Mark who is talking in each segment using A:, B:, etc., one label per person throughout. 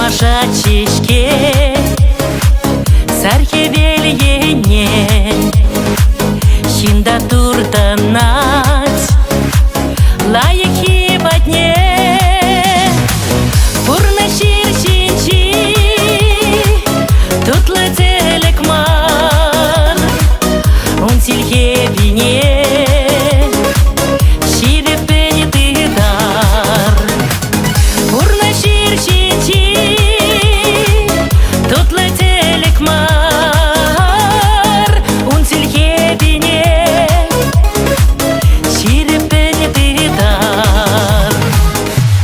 A: Аша чешке сархевельенен Шинда турданать лайки бадне Пурна ширшинчи тут летелек мар Он сильхевине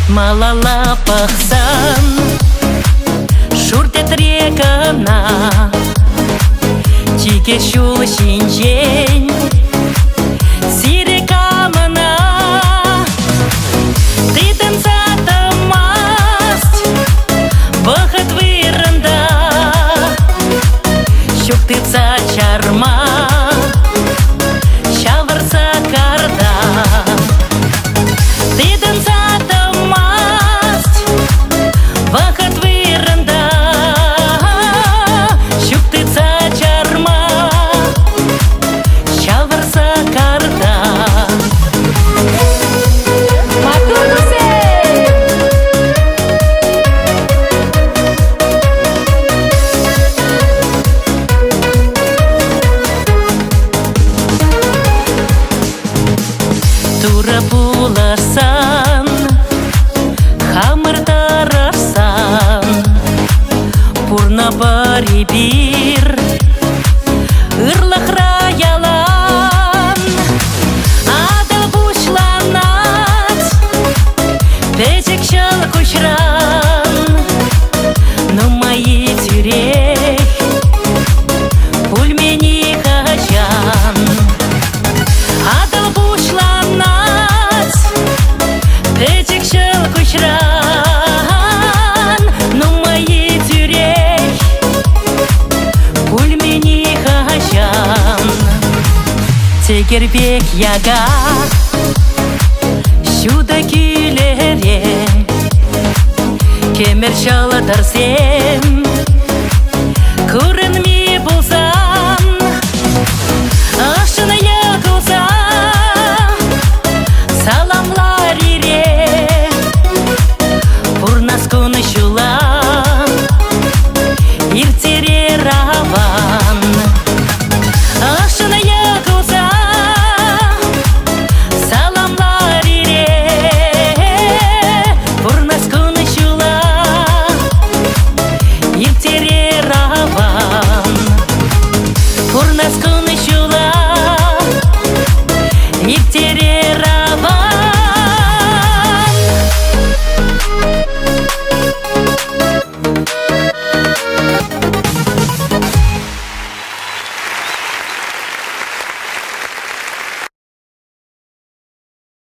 A: Малала пахсан шуртет рекана Тике шул шинжень сирекамана Ты танцата масть бахат выранда Щук ты ца чарма шаварса карда Ты танцата Тура буларсан, хамыр тарарсан Пурна бари бир, ырлахра ялан Адал бушланат, печек шал кушран Но мои тюрех, пульмени хачан Адал бушланат, печек шал кушран Но мои тюрех, пульмени хачан Текербек яга, шуда күлере Кемер шала дарсем, көрінме